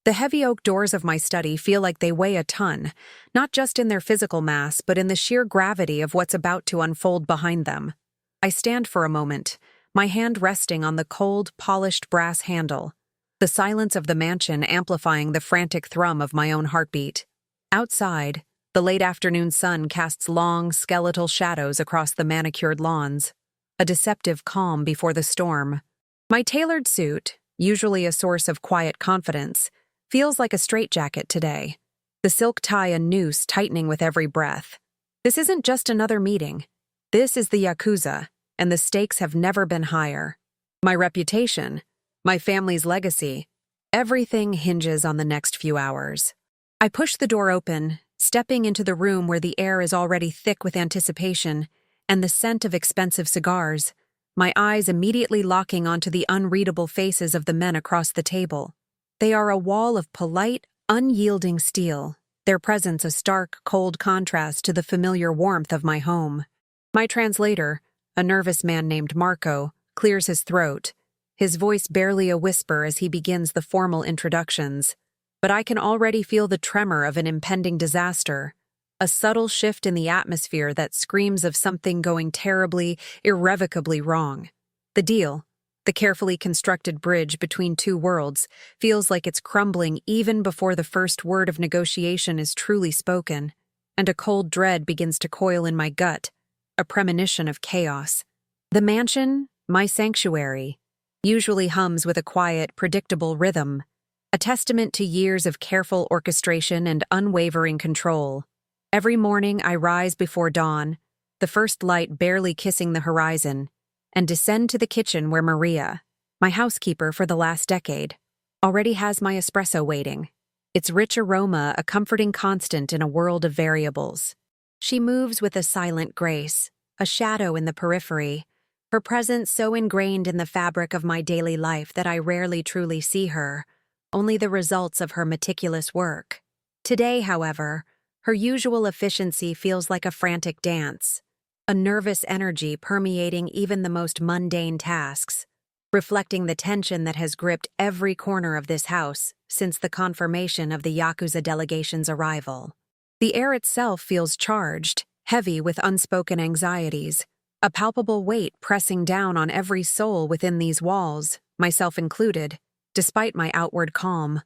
The heavy oak doors of my study feel like they weigh a ton, not just in their physical mass, but in the sheer gravity of what's about to unfold behind them. I stand for a moment, my hand resting on the cold, polished brass handle, the silence of the mansion amplifying the frantic thrum of my own heartbeat. Outside, the late afternoon sun casts long, skeletal shadows across the manicured lawns, a deceptive calm before the storm. My tailored suit, usually a source of quiet confidence, feels like a straitjacket today, the silk tie a noose tightening with every breath. This isn't just another meeting. This is the Yakuza, and the stakes have never been higher. My reputation, my family's legacy, everything hinges on the next few hours. I push the door open, stepping into the room where the air is already thick with anticipation and the scent of expensive cigars, my eyes immediately locking onto the unreadable faces of the men across the table. They are a wall of polite, unyielding steel, their presence a stark, cold contrast to the familiar warmth of my home. My translator, a nervous man named Marco, clears his throat, his voice barely a whisper as he begins the formal introductions. But I can already feel the tremor of an impending disaster, a subtle shift in the atmosphere that screams of something going terribly, irrevocably wrong. The deal, the carefully constructed bridge between two worlds, feels like it's crumbling even before the first word of negotiation is truly spoken, and a cold dread begins to coil in my gut, a premonition of chaos. The mansion, my sanctuary, usually hums with a quiet, predictable rhythm, a testament to years of careful orchestration and unwavering control. Every morning I rise before dawn, the first light barely kissing the horizon, and descend to the kitchen where Maria, my housekeeper for the last decade, already has my espresso waiting, its rich aroma a comforting constant in a world of variables. She moves with a silent grace, a shadow in the periphery, her presence so ingrained in the fabric of my daily life that I rarely truly see her, only the results of her meticulous work. Today, however, her usual efficiency feels like a frantic dance, a nervous energy permeating even the most mundane tasks, reflecting the tension that has gripped every corner of this house since the confirmation of the Yakuza delegation's arrival. The air itself feels charged, heavy with unspoken anxieties, a palpable weight pressing down on every soul within these walls, myself included. Despite my outward calm,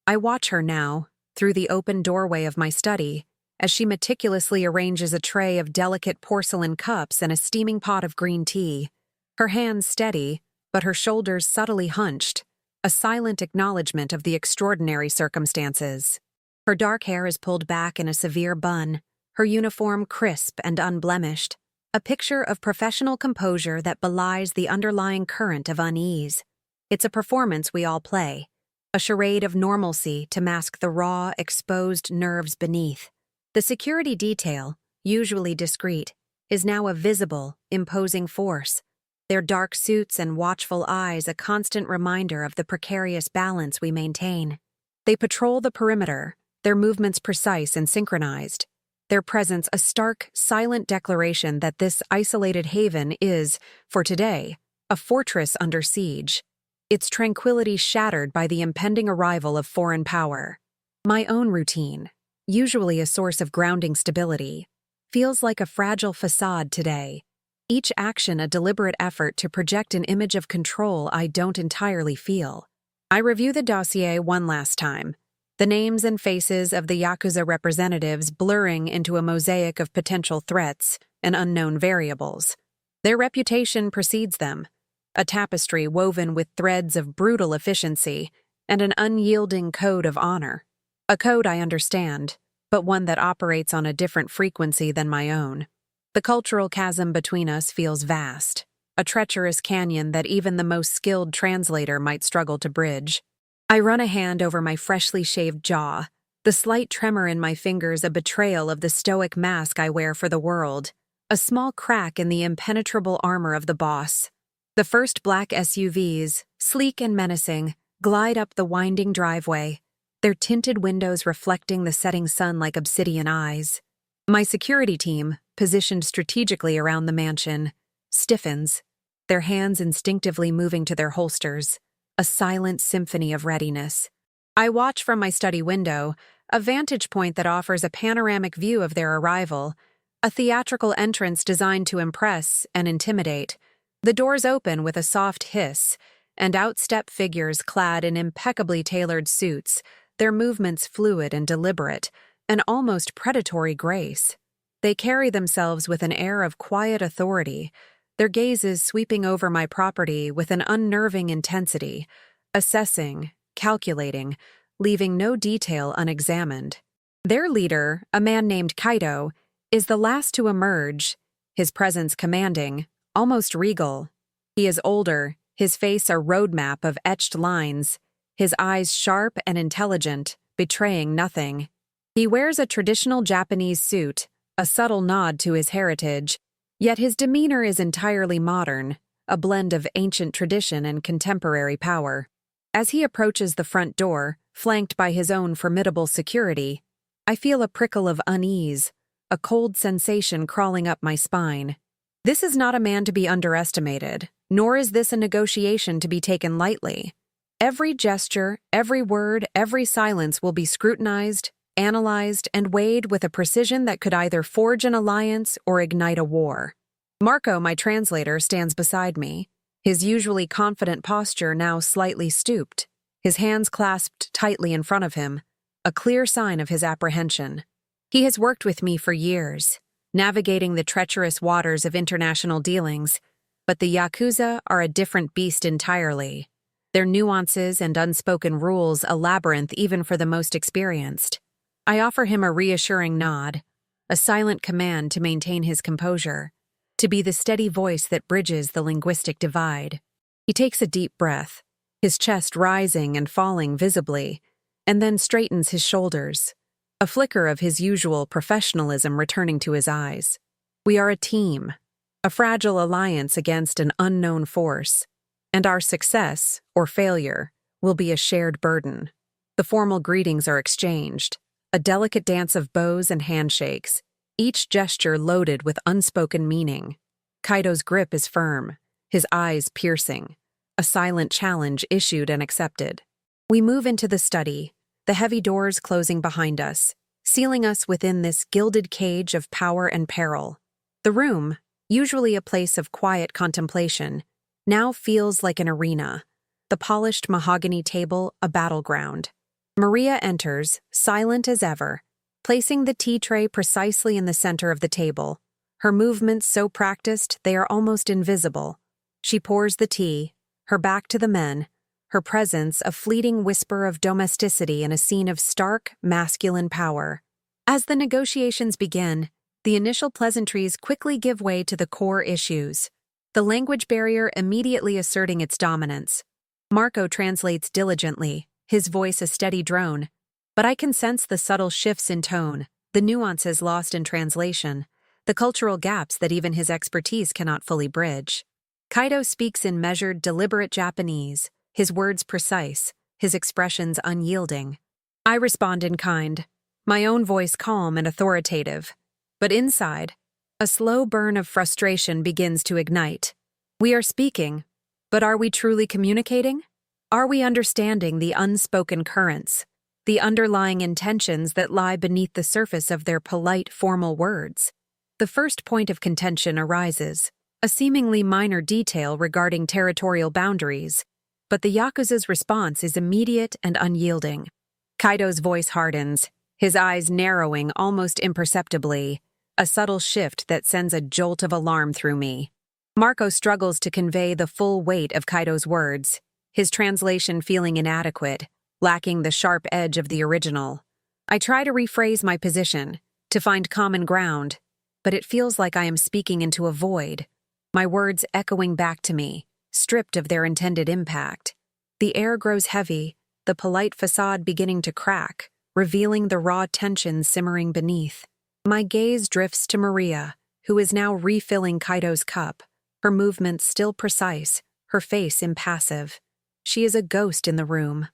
I watch her now, through the open doorway of my study, as she meticulously arranges a tray of delicate porcelain cups and a steaming pot of green tea, her hands steady, but her shoulders subtly hunched, a silent acknowledgement of the extraordinary circumstances. Her dark hair is pulled back in a severe bun, her uniform crisp and unblemished, a picture of professional composure that belies the underlying current of unease. It's a performance we all play, a charade of normalcy to mask the raw, exposed nerves beneath. The security detail, usually discreet, is now a visible, imposing force, their dark suits and watchful eyes a constant reminder of the precarious balance we maintain. They patrol the perimeter, their movements precise and synchronized, their presence a stark, silent declaration that this isolated haven is, for today, a fortress under siege, its tranquility shattered by the impending arrival of foreign power. My own routine, usually a source of grounding stability, feels like a fragile facade today, each action a deliberate effort to project an image of control I don't entirely feel. I review the dossier one last time, the names and faces of the Yakuza representatives blurring into a mosaic of potential threats and unknown variables. Their reputation precedes them, a tapestry woven with threads of brutal efficiency and an unyielding code of honor. A code I understand, but one that operates on a different frequency than my own. The cultural chasm between us feels vast, a treacherous canyon that even the most skilled translator might struggle to bridge. I run a hand over my freshly shaved jaw, the slight tremor in my fingers a betrayal of the stoic mask I wear for the world, a small crack in the impenetrable armor of the boss. The first black SUVs, sleek and menacing, glide up the winding driveway, their tinted windows reflecting the setting sun like obsidian eyes. My security team, positioned strategically around the mansion, stiffens, their hands instinctively moving to their holsters, a silent symphony of readiness. I watch from my study window, a vantage point that offers a panoramic view of their arrival, a theatrical entrance designed to impress and intimidate. The doors open with a soft hiss, and out step figures clad in impeccably tailored suits, their movements fluid and deliberate, an almost predatory grace. They carry themselves with an air of quiet authority, their gazes sweeping over my property with an unnerving intensity, assessing, calculating, leaving no detail unexamined. Their leader, a man named Kaido, is the last to emerge, his presence commanding, almost regal. He is older, his face a roadmap of etched lines, his eyes sharp and intelligent, betraying nothing. He wears a traditional Japanese suit, a subtle nod to his heritage, yet his demeanor is entirely modern, a blend of ancient tradition and contemporary power. As he approaches the front door, flanked by his own formidable security, I feel a prickle of unease, a cold sensation crawling up my spine. This is not a man to be underestimated, nor is this a negotiation to be taken lightly. Every gesture, every word, every silence will be scrutinized, analyzed, and weighed with a precision that could either forge an alliance or ignite a war. Marco, my translator, stands beside me, his usually confident posture now slightly stooped, his hands clasped tightly in front of him, a clear sign of his apprehension. He has worked with me for years, navigating the treacherous waters of international dealings, but the Yakuza are a different beast entirely. Their nuances and unspoken rules a labyrinth even for the most experienced. I offer him a reassuring nod, a silent command to maintain his composure, to be the steady voice that bridges the linguistic divide. He takes a deep breath, his chest rising and falling visibly, and then straightens his shoulders, a flicker of his usual professionalism returning to his eyes. We are a team, a fragile alliance against an unknown force, and our success, or failure, will be a shared burden. The formal greetings are exchanged, a delicate dance of bows and handshakes, each gesture loaded with unspoken meaning. Kaido's grip is firm, his eyes piercing, a silent challenge issued and accepted. We move into the study, the heavy doors closing behind us, sealing us within this gilded cage of power and peril. The room, usually a place of quiet contemplation, now feels like an arena, the polished mahogany table a battleground. Maria enters, silent as ever, placing the tea tray precisely in the center of the table, her movements so practiced they are almost invisible. She pours the tea, her back to the men, her presence a fleeting whisper of domesticity in a scene of stark, masculine power. As the negotiations begin, the initial pleasantries quickly give way to the core issues, the language barrier immediately asserting its dominance. Marco translates diligently, his voice a steady drone, but I can sense the subtle shifts in tone, the nuances lost in translation, the cultural gaps that even his expertise cannot fully bridge. Kaido speaks in measured, deliberate Japanese, his words precise, his expressions unyielding. I respond in kind, my own voice calm and authoritative. But inside, a slow burn of frustration begins to ignite. We are speaking, but are we truly communicating? Are we understanding the unspoken currents, the underlying intentions that lie beneath the surface of their polite, formal words? The first point of contention arises, a seemingly minor detail regarding territorial boundaries, but the Yakuza's response is immediate and unyielding. Kaido's voice hardens, his eyes narrowing almost imperceptibly, a subtle shift that sends a jolt of alarm through me. Marco struggles to convey the full weight of Kaido's words, his translation feeling inadequate, lacking the sharp edge of the original. I try to rephrase my position, to find common ground, but it feels like I am speaking into a void, my words echoing back to me, stripped of their intended impact. The air grows heavy, the polite facade beginning to crack, revealing the raw tension simmering beneath. My gaze drifts to Maria, who is now refilling Kaido's cup, her movements still precise, her face impassive. She is a ghost in the room,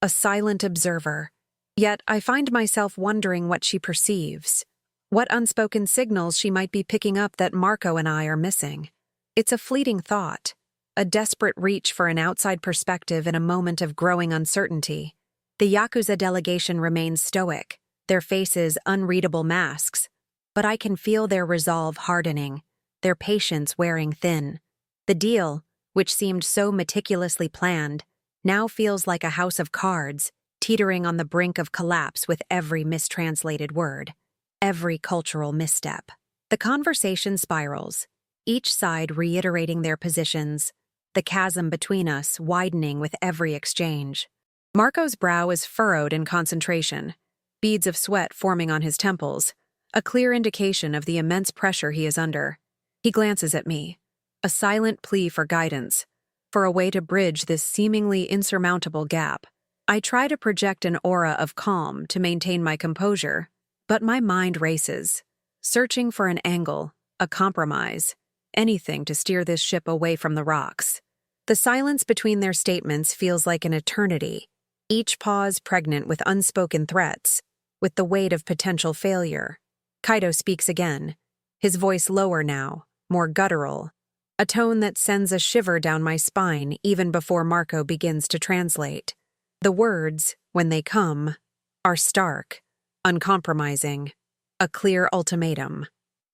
a silent observer. Yet I find myself wondering what she perceives, what unspoken signals she might be picking up that Marco and I are missing. It's a fleeting thought, a desperate reach for an outside perspective in a moment of growing uncertainty. The Yakuza delegation remains stoic, their faces unreadable masks, but I can feel their resolve hardening, their patience wearing thin. The deal, which seemed so meticulously planned, now feels like a house of cards, teetering on the brink of collapse with every mistranslated word, every cultural misstep. The conversation spirals, each side reiterating their positions, the chasm between us widening with every exchange. Marco's brow is furrowed in concentration, beads of sweat forming on his temples, a clear indication of the immense pressure he is under. He glances at me, a silent plea for guidance, for a way to bridge this seemingly insurmountable gap. I try to project an aura of calm to maintain my composure, but my mind races, searching for an angle, a compromise, anything to steer this ship away from the rocks. The silence between their statements feels like an eternity, each pause pregnant with unspoken threats, with the weight of potential failure. Kaido speaks again, his voice lower now, more guttural, a tone that sends a shiver down my spine even before Marco begins to translate. The words, when they come, are stark, uncompromising, a clear ultimatum.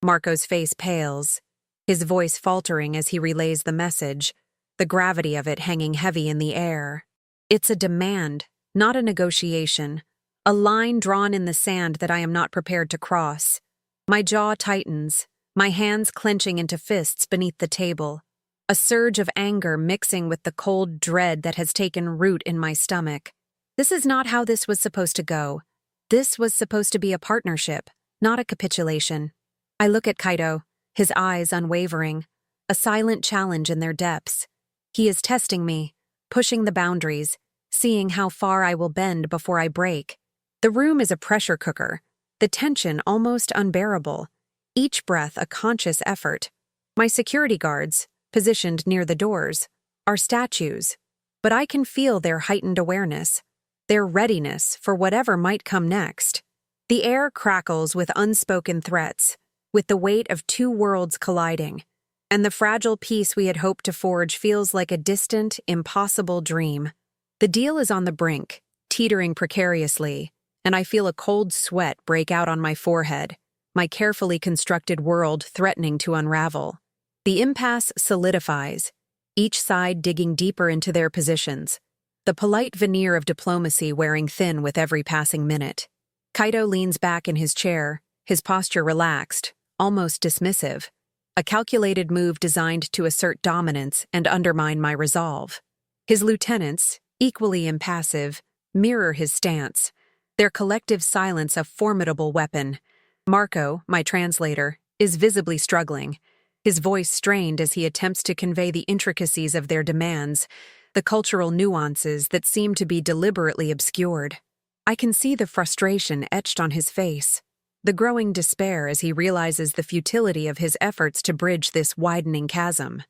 Marco's face pales, his voice faltering as he relays the message, the gravity of it hanging heavy in the air. It's a demand, not a negotiation, a line drawn in the sand that I am not prepared to cross. My jaw tightens, my hands clenching into fists beneath the table, a surge of anger mixing with the cold dread that has taken root in my stomach. This is not how this was supposed to go. This was supposed to be a partnership, not a capitulation. I look at Kaido, his eyes unwavering, a silent challenge in their depths. He is testing me, pushing the boundaries, seeing how far I will bend before I break. The room is a pressure cooker, the tension almost unbearable, each breath a conscious effort. My security guards, positioned near the doors, are statues, but I can feel their heightened awareness, their readiness for whatever might come next. The air crackles with unspoken threats, with the weight of two worlds colliding, and the fragile peace we had hoped to forge feels like a distant, impossible dream. The deal is on the brink, teetering precariously, and I feel a cold sweat break out on my forehead, my carefully constructed world threatening to unravel. The impasse solidifies, each side digging deeper into their positions, the polite veneer of diplomacy wearing thin with every passing minute. Kaido leans back in his chair, his posture relaxed, almost dismissive, a calculated move designed to assert dominance and undermine my resolve. His lieutenants, equally impassive, mirror his stance, their collective silence a formidable weapon. Marco, my translator, is visibly struggling, his voice strained as he attempts to convey the intricacies of their demands, the cultural nuances that seem to be deliberately obscured. I can see the frustration etched on his face, the growing despair as he realizes the futility of his efforts to bridge this widening chasm.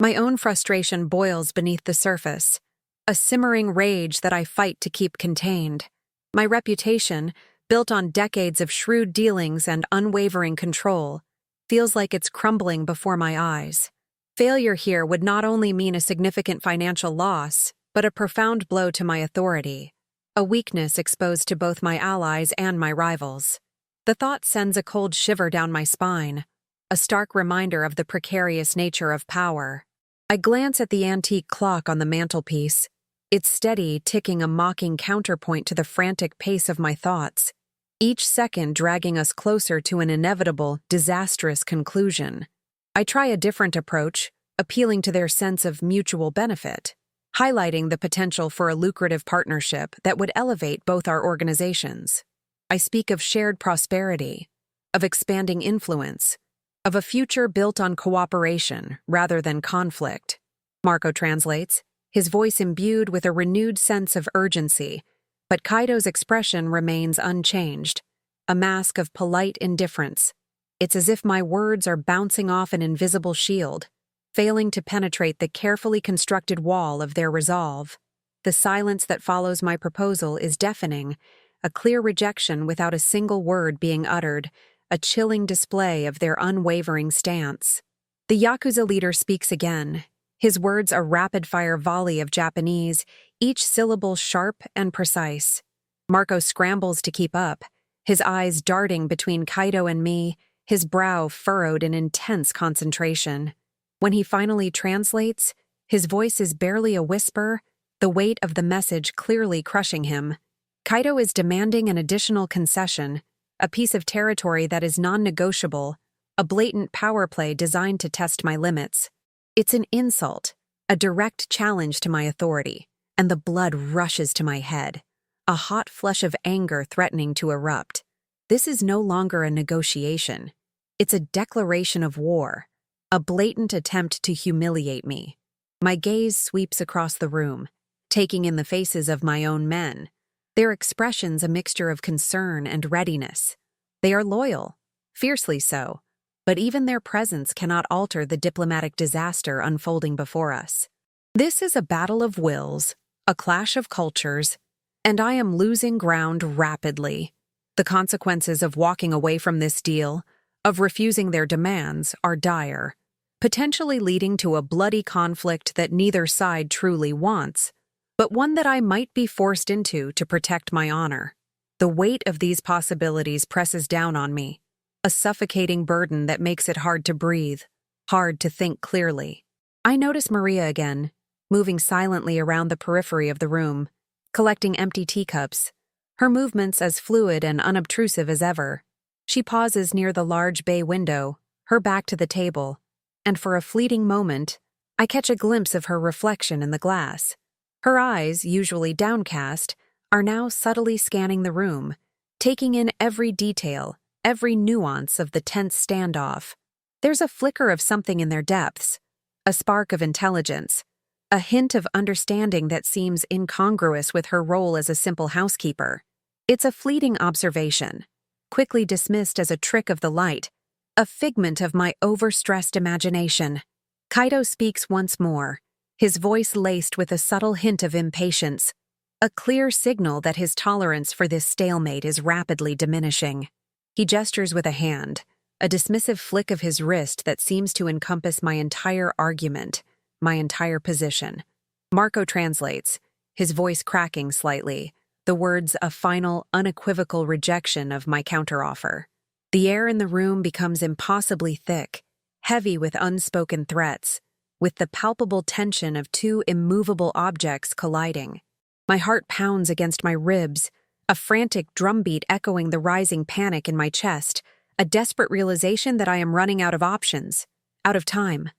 My own frustration boils beneath the surface, a simmering rage that I fight to keep contained. My reputation, built on decades of shrewd dealings and unwavering control, feels like it's crumbling before my eyes. Failure here would not only mean a significant financial loss, but a profound blow to my authority, a weakness exposed to both my allies and my rivals. The thought sends a cold shiver down my spine, a stark reminder of the precarious nature of power. I glance at the antique clock on the mantelpiece, its steady ticking a mocking counterpoint to the frantic pace of my thoughts, each second dragging us closer to an inevitable, disastrous conclusion. I try a different approach, appealing to their sense of mutual benefit, highlighting the potential for a lucrative partnership that would elevate both our organizations. I speak of shared prosperity, of expanding influence, of a future built on cooperation rather than conflict. Marco translates, his voice imbued with a renewed sense of urgency, but Kaido's expression remains unchanged, a mask of polite indifference. It's as if my words are bouncing off an invisible shield, failing to penetrate the carefully constructed wall of their resolve. The silence that follows my proposal is deafening, a clear rejection without a single word being uttered, a chilling display of their unwavering stance. The Yakuza leader speaks again, his words a rapid-fire volley of Japanese, each syllable sharp and precise. Marco scrambles to keep up, his eyes darting between Kaido and me, his brow furrowed in intense concentration. When he finally translates, his voice is barely a whisper, the weight of the message clearly crushing him. Kaido is demanding an additional concession, a piece of territory that is non-negotiable, a blatant power play designed to test my limits. It's an insult, a direct challenge to my authority, and the blood rushes to my head, a hot flush of anger threatening to erupt. This is no longer a negotiation. It's a declaration of war, a blatant attempt to humiliate me. My gaze sweeps across the room, taking in the faces of my own men, their expressions a mixture of concern and readiness. They are loyal, fiercely so, but even their presence cannot alter the diplomatic disaster unfolding before us. This is a battle of wills, a clash of cultures, and I am losing ground rapidly. The consequences of walking away from this deal, of refusing their demands, are dire, potentially leading to a bloody conflict that neither side truly wants, but one that I might be forced into to protect my honor. The weight of these possibilities presses down on me, a suffocating burden that makes it hard to breathe, hard to think clearly. I notice Maria again, moving silently around the periphery of the room, collecting empty teacups, her movements as fluid and unobtrusive as ever. She pauses near the large bay window, her back to the table, and for a fleeting moment, I catch a glimpse of her reflection in the glass. Her eyes, usually downcast, are now subtly scanning the room, taking in every detail, every nuance of the tense standoff. There's a flicker of something in their depths, a spark of intelligence, a hint of understanding that seems incongruous with her role as a simple housekeeper. It's a fleeting observation, quickly dismissed as a trick of the light, a figment of my overstressed imagination. Kaido speaks once more, his voice laced with a subtle hint of impatience, a clear signal that his tolerance for this stalemate is rapidly diminishing. He gestures with a hand, a dismissive flick of his wrist that seems to encompass my entire argument, my entire position. Marco translates, his voice cracking slightly, the words a final, unequivocal rejection of my counteroffer. The air in the room becomes impossibly thick, heavy with unspoken threats, with the palpable tension of two immovable objects colliding. My heart pounds against my ribs, a frantic drumbeat echoing the rising panic in my chest, a desperate realization that I am running out of options, out of time.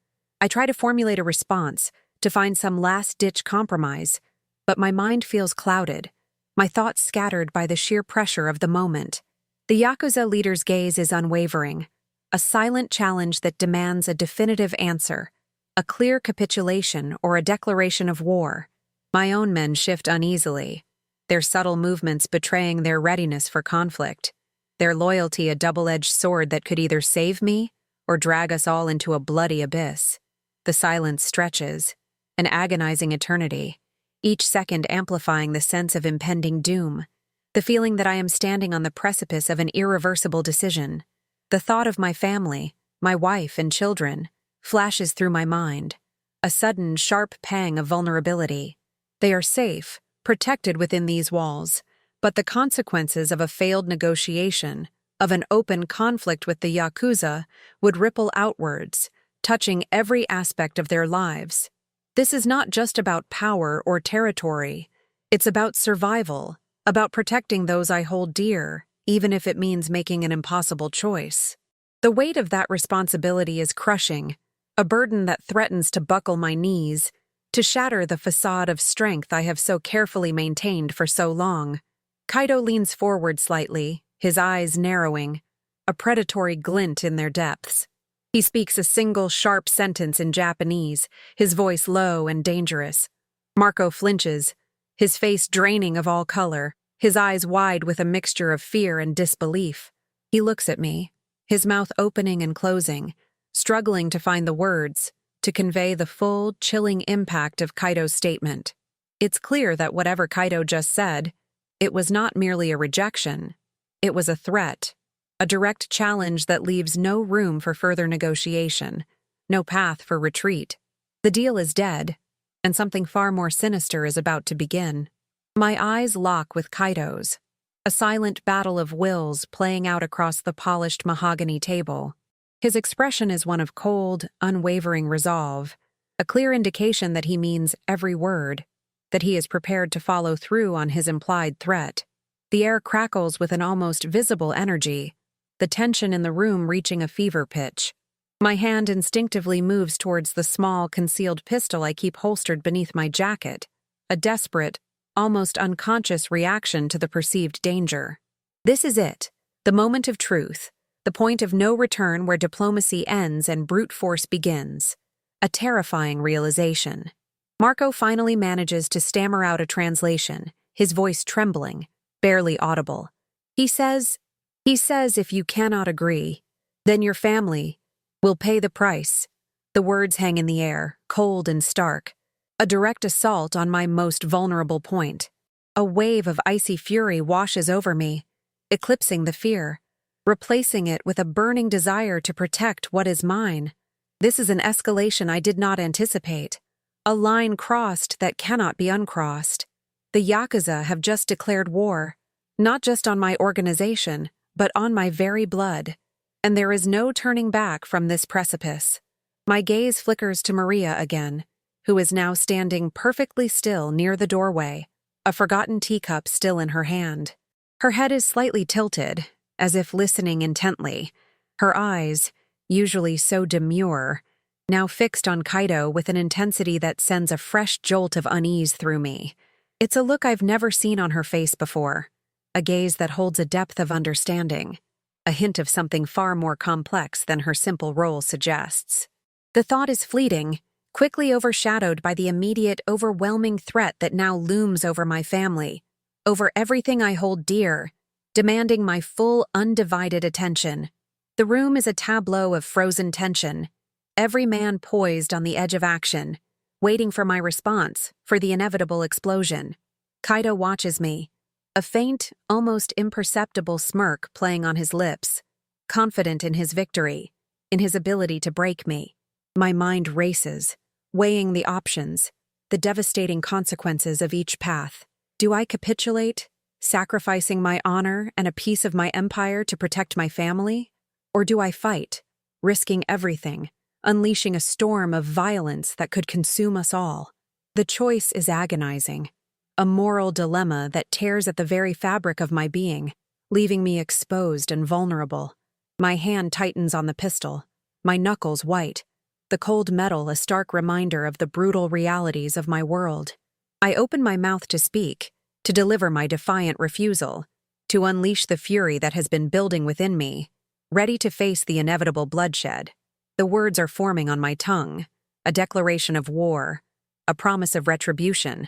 I try to formulate a response, to find some last-ditch compromise, but my mind feels clouded, my thoughts scattered by the sheer pressure of the moment. The Yakuza leader's gaze is unwavering, a silent challenge that demands a definitive answer, a clear capitulation or a declaration of war. My own men shift uneasily, their subtle movements betraying their readiness for conflict, their loyalty a double-edged sword that could either save me or drag us all into a bloody abyss. The silence stretches, an agonizing eternity, each second amplifying the sense of impending doom, the feeling that I am standing on the precipice of an irreversible decision. The thought of my family, my wife and children, flashes through my mind, a sudden, sharp pang of vulnerability. They are safe, protected within these walls, but the consequences of a failed negotiation, of an open conflict with the Yakuza, would ripple outwards, touching every aspect of their lives. This is not just about power or territory. It's about survival, about protecting those I hold dear, even if it means making an impossible choice. The weight of that responsibility is crushing, a burden that threatens to buckle my knees, to shatter the facade of strength I have so carefully maintained for so long. Kaido leans forward slightly, his eyes narrowing, a predatory glint in their depths. He speaks a single sharp sentence in Japanese, his voice low and dangerous. Marco flinches, his face draining of all color, his eyes wide with a mixture of fear and disbelief. He looks at me, his mouth opening and closing, struggling to find the words, to convey the full, chilling impact of Kaido's statement. It's clear that whatever Kaido just said, it was not merely a rejection. It was a threat, a direct challenge that leaves no room for further negotiation, no path for retreat. The The deal is dead, and something far more sinister is about to begin. My eyes lock with Kaido's, a silent battle of wills playing out across the polished mahogany table. His expression is one of cold, unwavering resolve, a clear indication that he means every word, that he is prepared to follow through on his implied threat. The air crackles with an almost visible energy, the tension in the room reaching a fever pitch. My hand instinctively moves towards the small, concealed pistol I keep holstered beneath my jacket, a desperate, almost unconscious reaction to the perceived danger. This is it, the moment of truth, the point of no return where diplomacy ends and brute force begins. A terrifying realization. Marco finally manages to stammer out a translation, his voice trembling, barely audible. He says, if you cannot agree, then your family will pay the price. The words hang in the air, cold and stark. A direct assault on my most vulnerable point. A wave of icy fury washes over me, eclipsing the fear, replacing it with a burning desire to protect what is mine. This is an escalation I did not anticipate. A line crossed that cannot be uncrossed. The Yakuza have just declared war, not just on my organization, but on my very blood. And there is no turning back from this precipice. My gaze flickers to Maria again, who is now standing perfectly still near the doorway, a forgotten teacup still in her hand. Her head is slightly tilted, as if listening intently. Her eyes, usually so demure, now fixed on Kaido with an intensity that sends a fresh jolt of unease through me. It's a look I've never seen on her face before, a gaze that holds a depth of understanding, a hint of something far more complex than her simple role suggests. The thought is fleeting, quickly overshadowed by the immediate, overwhelming threat that now looms over my family, over everything I hold dear, demanding my full, undivided attention. The room is a tableau of frozen tension, every man poised on the edge of action, waiting for my response, for the inevitable explosion. Kaido watches me, a faint, almost imperceptible smirk playing on his lips, confident in his victory, in his ability to break me. My mind races, weighing the options, the devastating consequences of each path. Do I capitulate, sacrificing my honor and a piece of my empire to protect my family? Or do I fight, risking everything, unleashing a storm of violence that could consume us all? The choice is agonizing, a moral dilemma that tears at the very fabric of my being, leaving me exposed and vulnerable. My hand tightens on the pistol, my knuckles white, the cold metal a stark reminder of the brutal realities of my world. I open my mouth to speak, to deliver my defiant refusal, to unleash the fury that has been building within me, ready to face the inevitable bloodshed. The words are forming on my tongue, a declaration of war, a promise of retribution,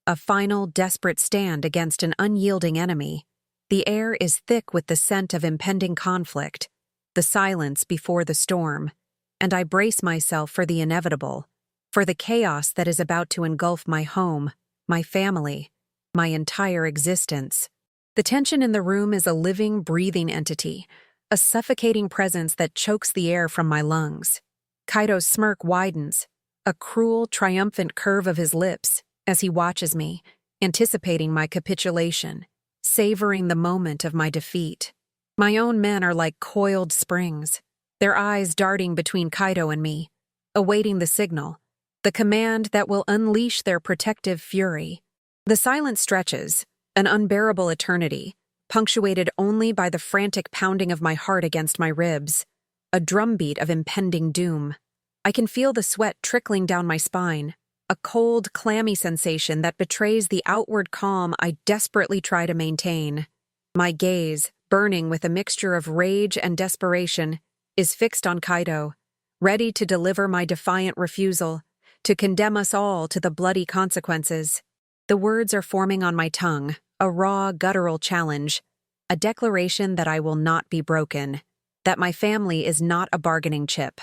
a final, desperate stand against an unyielding enemy. The air is thick with the scent of impending conflict, the silence before the storm, and I brace myself for the inevitable, for the chaos that is about to engulf my home, my family, my entire existence. The tension in the room is a living, breathing entity, a suffocating presence that chokes the air from my lungs. Kaido's smirk widens, a cruel, triumphant curve of his lips, as he watches me, anticipating my capitulation, savoring the moment of my defeat. My own men are like coiled springs, their eyes darting between Kaido and me, awaiting the signal, the command that will unleash their protective fury. The silence stretches, an unbearable eternity, punctuated only by the frantic pounding of my heart against my ribs, a drumbeat of impending doom. I can feel the sweat trickling down my spine, a cold, clammy sensation that betrays the outward calm I desperately try to maintain. My gaze, burning with a mixture of rage and desperation, is fixed on Kaido, ready to deliver my defiant refusal, to condemn us all to the bloody consequences. The words are forming on my tongue, a raw, guttural challenge, a declaration that I will not be broken, that my family is not a bargaining chip.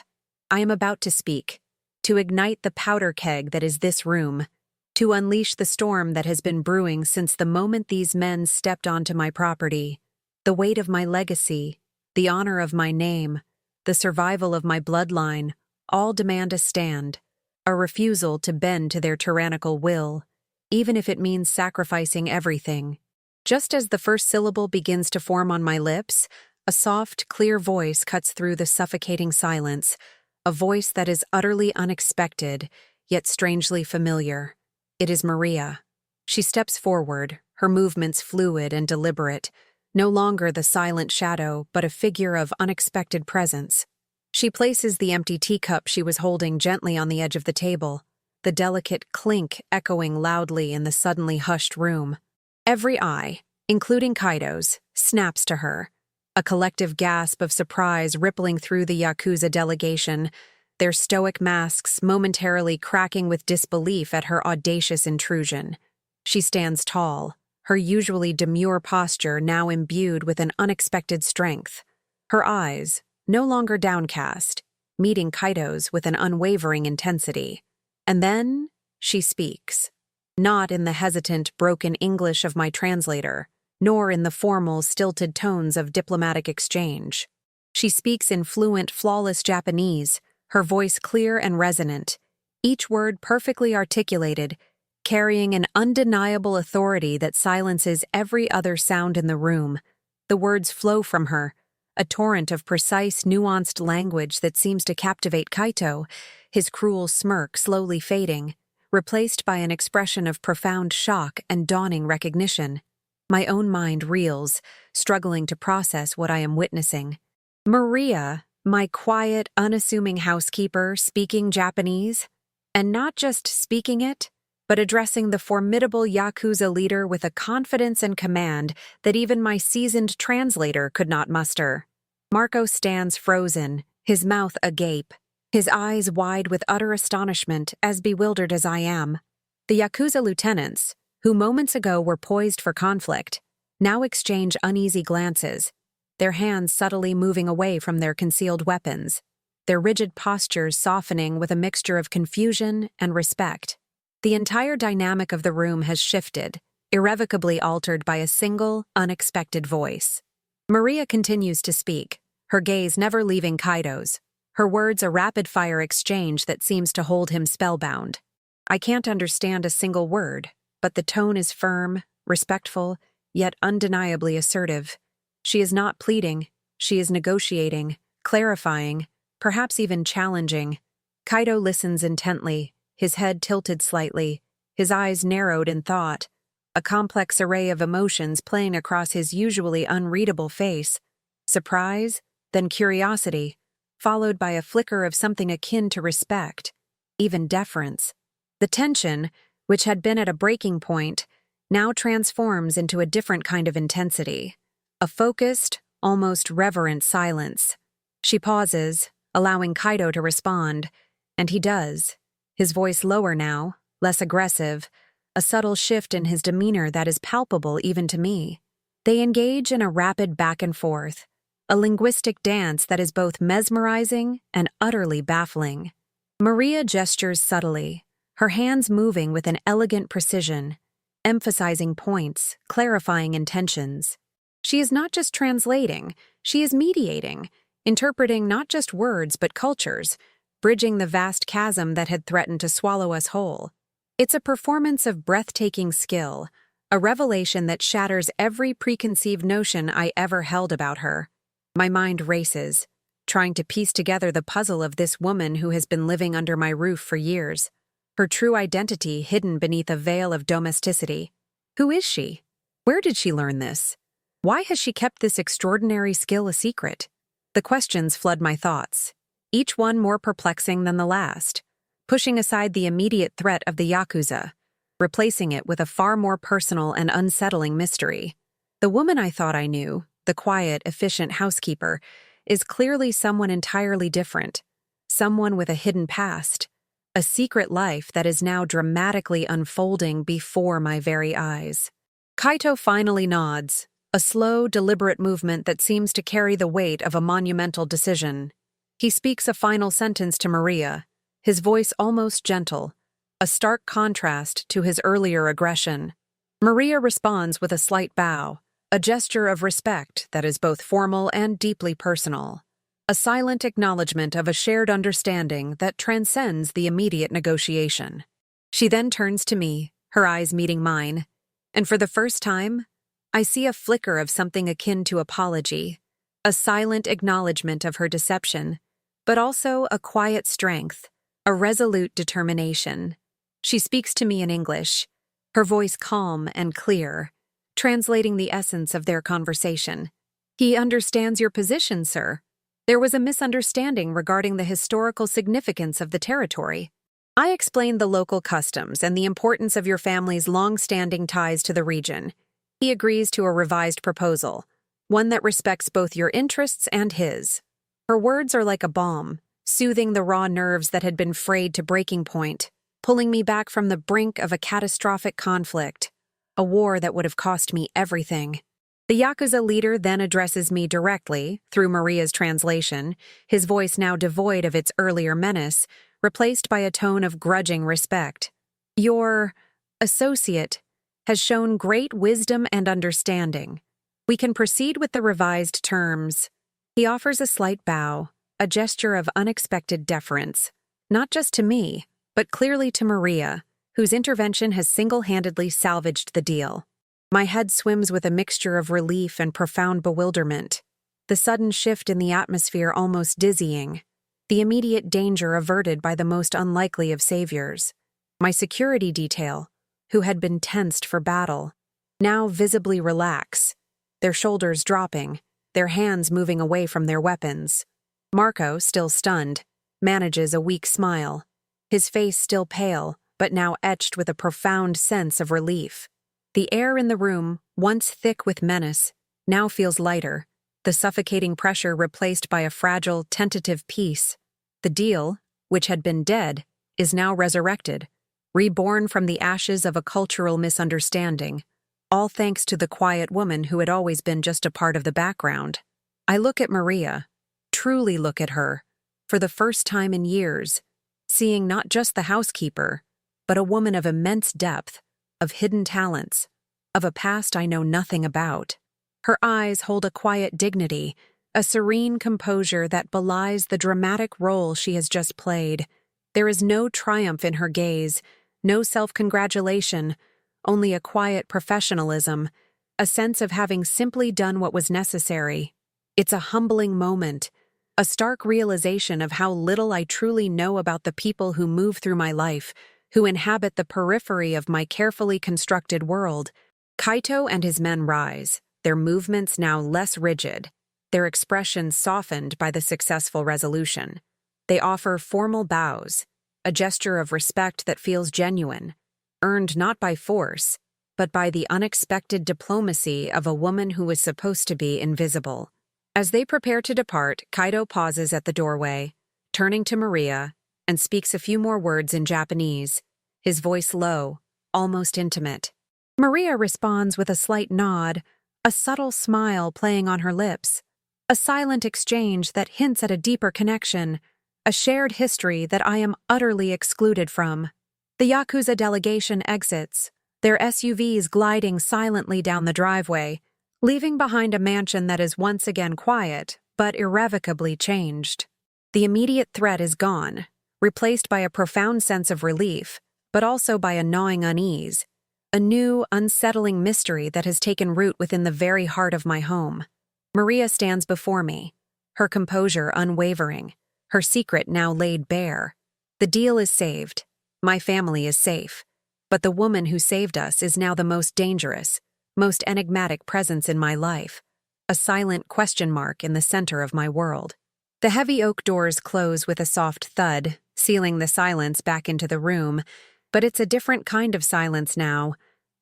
I am about to speak, to ignite the powder keg that is this room, to unleash the storm that has been brewing since the moment these men stepped onto my property. The weight of my legacy, the honor of my name, the survival of my bloodline, all demand a stand, a refusal to bend to their tyrannical will, even if it means sacrificing everything. Just as the first syllable begins to form on my lips, a soft, clear voice cuts through the suffocating silence, a voice that is utterly unexpected, yet strangely familiar. It is Maria. She steps forward, her movements fluid and deliberate, no longer the silent shadow, but a figure of unexpected presence. She places the empty teacup she was holding gently on the edge of the table, the delicate clink echoing loudly in the suddenly hushed room. Every eye, including Kaido's, snaps to her, a collective gasp of surprise rippling through the Yakuza delegation, their stoic masks momentarily cracking with disbelief at her audacious intrusion. She stands tall, her usually demure posture now imbued with an unexpected strength. Her eyes, no longer downcast, meeting Kaido's with an unwavering intensity. And then she speaks. Not in the hesitant, broken English of my translator, nor in the formal, stilted tones of diplomatic exchange. She speaks in fluent, flawless Japanese, her voice clear and resonant, each word perfectly articulated, carrying an undeniable authority that silences every other sound in the room. The words flow from her, a torrent of precise, nuanced language that seems to captivate Kaito, his cruel smirk slowly fading, replaced by an expression of profound shock and dawning recognition. My own mind reels, struggling to process what I am witnessing. Maria, my quiet, unassuming housekeeper, speaking Japanese, and not just speaking it, but addressing the formidable Yakuza leader with a confidence and command that even my seasoned translator could not muster. Marco stands frozen, his mouth agape, his eyes wide with utter astonishment, as bewildered as I am. The Yakuza lieutenants, who moments ago were poised for conflict, now exchange uneasy glances, their hands subtly moving away from their concealed weapons, their rigid postures softening with a mixture of confusion and respect. The entire dynamic of the room has shifted, irrevocably altered by a single, unexpected voice. Maria continues to speak, her gaze never leaving Kaido's, her words a rapid-fire exchange that seems to hold him spellbound. I can't understand a single word, but the tone is firm, respectful, yet undeniably assertive. She is not pleading, she is negotiating, clarifying, perhaps even challenging. Kaido listens intently, his head tilted slightly, his eyes narrowed in thought, a complex array of emotions playing across his usually unreadable face. Surprise, then curiosity, followed by a flicker of something akin to respect, even deference. The tension, which had been at a breaking point, now transforms into a different kind of intensity, a focused, almost reverent silence. She pauses, allowing Kaido to respond, and he does, his voice lower now, less aggressive, a subtle shift in his demeanor that is palpable even to me. They engage in a rapid back and forth, a linguistic dance that is both mesmerizing and utterly baffling. Maria gestures subtly, her hands moving with an elegant precision, emphasizing points, clarifying intentions. She is not just translating, she is mediating, interpreting not just words but cultures, bridging the vast chasm that had threatened to swallow us whole. It's a performance of breathtaking skill, a revelation that shatters every preconceived notion I ever held about her. My mind races, trying to piece together the puzzle of this woman who has been living under my roof for years, her true identity hidden beneath a veil of domesticity. Who is she? Where did she learn this? Why has she kept this extraordinary skill a secret? The questions flood my thoughts, each one more perplexing than the last, pushing aside the immediate threat of the Yakuza, replacing it with a far more personal and unsettling mystery. The woman I thought I knew, the quiet, efficient housekeeper, is clearly someone entirely different, someone with a hidden past, a secret life that is now dramatically unfolding before my very eyes. Kaito finally nods, a slow, deliberate movement that seems to carry the weight of a monumental decision. He speaks a final sentence to Maria, his voice almost gentle, a stark contrast to his earlier aggression. Maria responds with a slight bow, a gesture of respect that is both formal and deeply personal. a silent acknowledgement of a shared understanding that transcends the immediate negotiation. She then turns to me, her eyes meeting mine, and for the first time, I see a flicker of something akin to apology, a silent acknowledgement of her deception, but also a quiet strength, a resolute determination. She speaks to me in English, her voice calm and clear, translating the essence of their conversation. "He understands your position, sir. There was a misunderstanding regarding the historical significance of the territory. I explained the local customs and the importance of your family's long-standing ties to the region. He agrees to a revised proposal, one that respects both your interests and his." Her words are like a balm, soothing the raw nerves that had been frayed to breaking point, pulling me back from the brink of a catastrophic conflict, a war that would have cost me everything. The Yakuza leader then addresses me directly, through Maria's translation, his voice now devoid of its earlier menace, replaced by a tone of grudging respect. "Your associate has shown great wisdom and understanding. We can proceed with the revised terms." He offers a slight bow, a gesture of unexpected deference, not just to me, but clearly to Maria, whose intervention has single-handedly salvaged the deal. My head swims with a mixture of relief and profound bewilderment, the sudden shift in the atmosphere almost dizzying, the immediate danger averted by the most unlikely of saviors. My security detail, who had been tensed for battle, now visibly relax, their shoulders dropping, their hands moving away from their weapons. Marco, still stunned, manages a weak smile, his face still pale, but now etched with a profound sense of relief. The air in the room, once thick with menace, now feels lighter, the suffocating pressure replaced by a fragile, tentative peace. The deal, which had been dead, is now resurrected, reborn from the ashes of a cultural misunderstanding, all thanks to the quiet woman who had always been just a part of the background. I look at Maria, truly look at her, for the first time in years, seeing not just the housekeeper, but a woman of immense depth, of hidden talents, of a past I know nothing about. Her eyes hold a quiet dignity, a serene composure that belies the dramatic role she has just played. There is no triumph in her gaze, no self-congratulation, only a quiet professionalism, a sense of having simply done what was necessary. It's a humbling moment, a stark realization of how little I truly know about the people who move through my life, who inhabit the periphery of my carefully constructed world. Kaito and his men rise, their movements now less rigid, their expressions softened by the successful resolution. They offer formal bows, a gesture of respect that feels genuine, earned not by force, but by the unexpected diplomacy of a woman who was supposed to be invisible. As they prepare to depart, Kaito pauses at the doorway, turning to Maria, and speaks a few more words in Japanese, his voice low, almost intimate. Maria responds with a slight nod, a subtle smile playing on her lips, a silent exchange that hints at a deeper connection, a shared history that I am utterly excluded from. The Yakuza delegation exits, their SUVs gliding silently down the driveway, leaving behind a mansion that is once again quiet, but irrevocably changed. The immediate threat is gone, replaced by a profound sense of relief, but also by a gnawing unease, a new, unsettling mystery that has taken root within the very heart of my home. Maria stands before me, her composure unwavering, her secret now laid bare. The deal is saved. My family is safe. But the woman who saved us is now the most dangerous, most enigmatic presence in my life, a silent question mark in the center of my world. The heavy oak doors close with a soft thud, sealing the silence back into the room, but it's a different kind of silence now,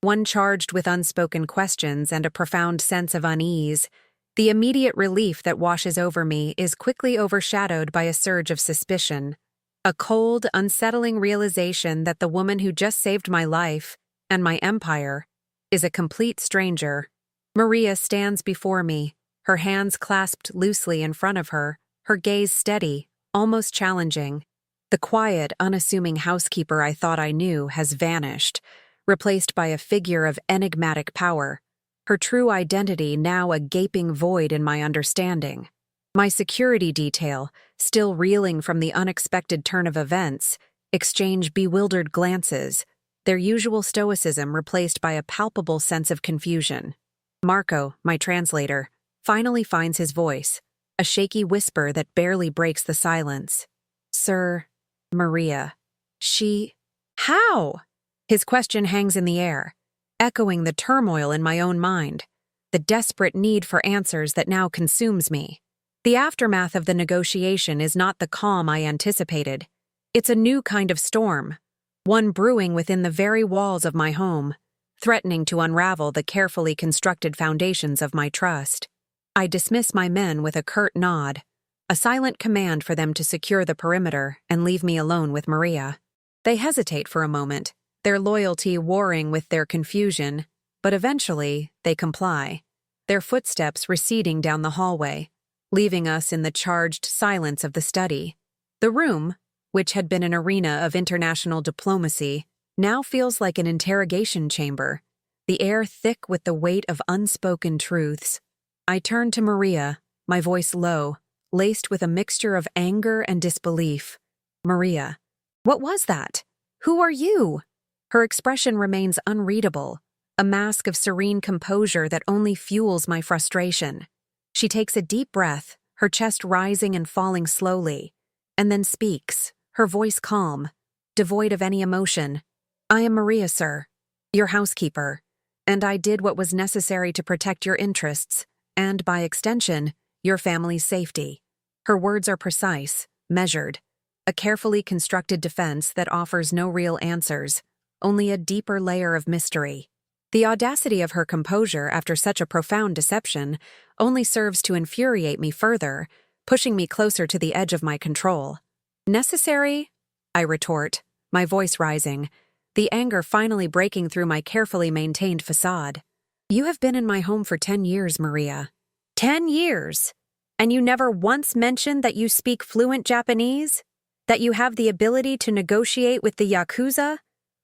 one charged with unspoken questions and a profound sense of unease. The immediate relief that washes over me is quickly overshadowed by a surge of suspicion, a cold, unsettling realization that the woman who just saved my life, and my empire, is a complete stranger. Maria stands before me, her hands clasped loosely in front of her, her gaze steady, almost challenging. The quiet, unassuming housekeeper I thought I knew has vanished, replaced by a figure of enigmatic power, her true identity now a gaping void in my understanding. My security detail, still reeling from the unexpected turn of events, exchange bewildered glances, their usual stoicism replaced by a palpable sense of confusion. Marco, my translator, finally finds his voice, a shaky whisper that barely breaks the silence. Sir, Maria. She... How? His question hangs in the air, echoing the turmoil in my own mind, the desperate need for answers that now consumes me. The aftermath of the negotiation is not the calm I anticipated. It's a new kind of storm, one brewing within the very walls of my home, threatening to unravel the carefully constructed foundations of my trust. I dismiss my men with a curt nod, a silent command for them to secure the perimeter and leave me alone with Maria. They hesitate for a moment, their loyalty warring with their confusion, but eventually they comply, their footsteps receding down the hallway, leaving us in the charged silence of the study. The room, which had been an arena of international diplomacy, now feels like an interrogation chamber, the air thick with the weight of unspoken truths. I turn to Maria, my voice low, laced with a mixture of anger and disbelief. Maria, what was that? Who are you? Her expression remains unreadable, a mask of serene composure that only fuels my frustration. She takes a deep breath, her chest rising and falling slowly, and then speaks, her voice calm, devoid of any emotion. I am Maria, sir, your housekeeper, and I did what was necessary to protect your interests, and by extension, your family's safety. Her words are precise, measured, a carefully constructed defense that offers no real answers, only a deeper layer of mystery. The audacity of her composure after such a profound deception only serves to infuriate me further, pushing me closer to the edge of my control. Necessary? I retort, my voice rising, the anger finally breaking through my carefully maintained facade. You have been in my home for 10 years, Maria. 10 years? And you never once mentioned that you speak fluent Japanese? That you have the ability to negotiate with the Yakuza?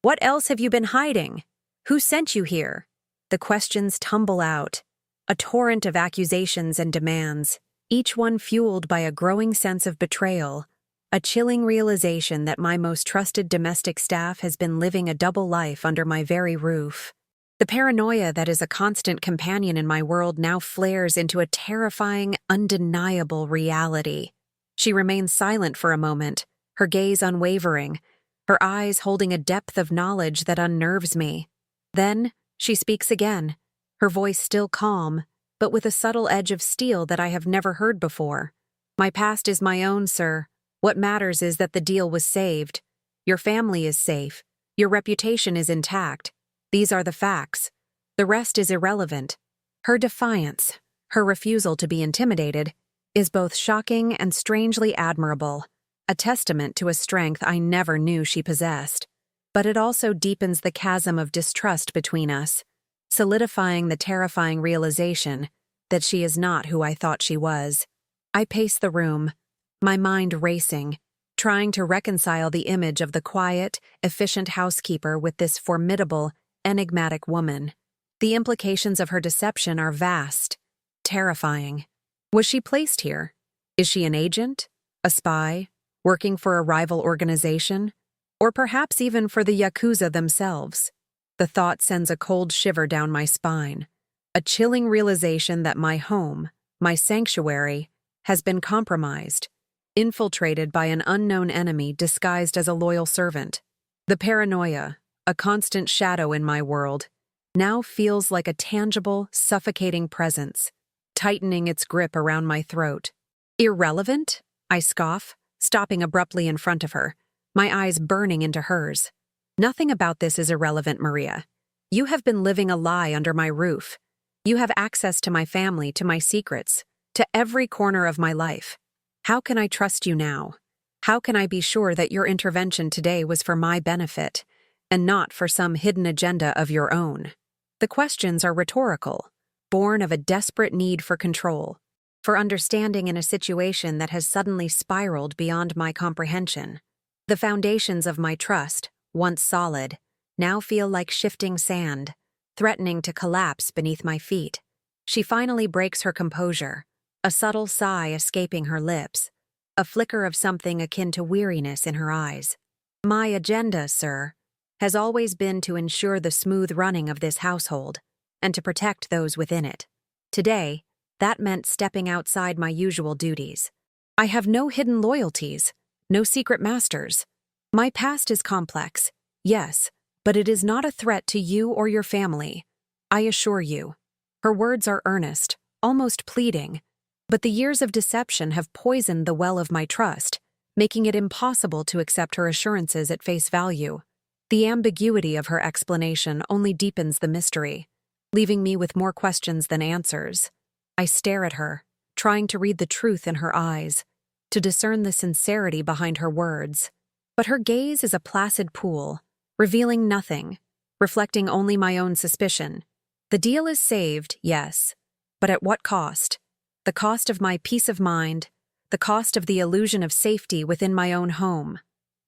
What else have you been hiding? Who sent you here? The questions tumble out, a torrent of accusations and demands, each one fueled by a growing sense of betrayal, a chilling realization that my most trusted domestic staff has been living a double life under my very roof. The paranoia that is a constant companion in my world now flares into a terrifying, undeniable reality. She remains silent for a moment, her gaze unwavering, her eyes holding a depth of knowledge that unnerves me. Then, she speaks again, her voice still calm, but with a subtle edge of steel that I have never heard before. My past is my own, sir. What matters is that the deal was saved. Your family is safe. Your reputation is intact. These are the facts. The rest is irrelevant. Her defiance, her refusal to be intimidated, is both shocking and strangely admirable, a testament to a strength I never knew she possessed. But it also deepens the chasm of distrust between us, solidifying the terrifying realization that she is not who I thought she was. I pace the room, my mind racing, trying to reconcile the image of the quiet, efficient housekeeper with this formidable, enigmatic woman. The implications of her deception are vast, terrifying. Was she placed here? Is she an agent? A spy? Working for a rival organization? Or perhaps even for the Yakuza themselves? The thought sends a cold shiver down my spine, a chilling realization that my home, my sanctuary, has been compromised, infiltrated by an unknown enemy disguised as a loyal servant. The paranoia, a constant shadow in my world, now feels like a tangible, suffocating presence, tightening its grip around my throat. Irrelevant? I scoff, stopping abruptly in front of her, my eyes burning into hers. Nothing about this is irrelevant, Maria. You have been living a lie under my roof. You have access to my family, to my secrets, to every corner of my life. How can I trust you now? How can I be sure that your intervention today was for my benefit, and not for some hidden agenda of your own? The questions are rhetorical, born of a desperate need for control, for understanding in a situation that has suddenly spiraled beyond my comprehension. The foundations of my trust, once solid, now feel like shifting sand, threatening to collapse beneath my feet. She finally breaks her composure, a subtle sigh escaping her lips, a flicker of something akin to weariness in her eyes. My agenda, sir, has always been to ensure the smooth running of this household and to protect those within it. Today, that meant stepping outside my usual duties. I have no hidden loyalties, no secret masters. My past is complex, yes, but it is not a threat to you or your family, I assure you. Her words are earnest, almost pleading, but the years of deception have poisoned the well of my trust, making it impossible to accept her assurances at face value. The ambiguity of her explanation only deepens the mystery, leaving me with more questions than answers. I stare at her, trying to read the truth in her eyes, to discern the sincerity behind her words. But her gaze is a placid pool, revealing nothing, reflecting only my own suspicion. The deal is saved, yes, but at what cost? The cost of my peace of mind, the cost of the illusion of safety within my own home.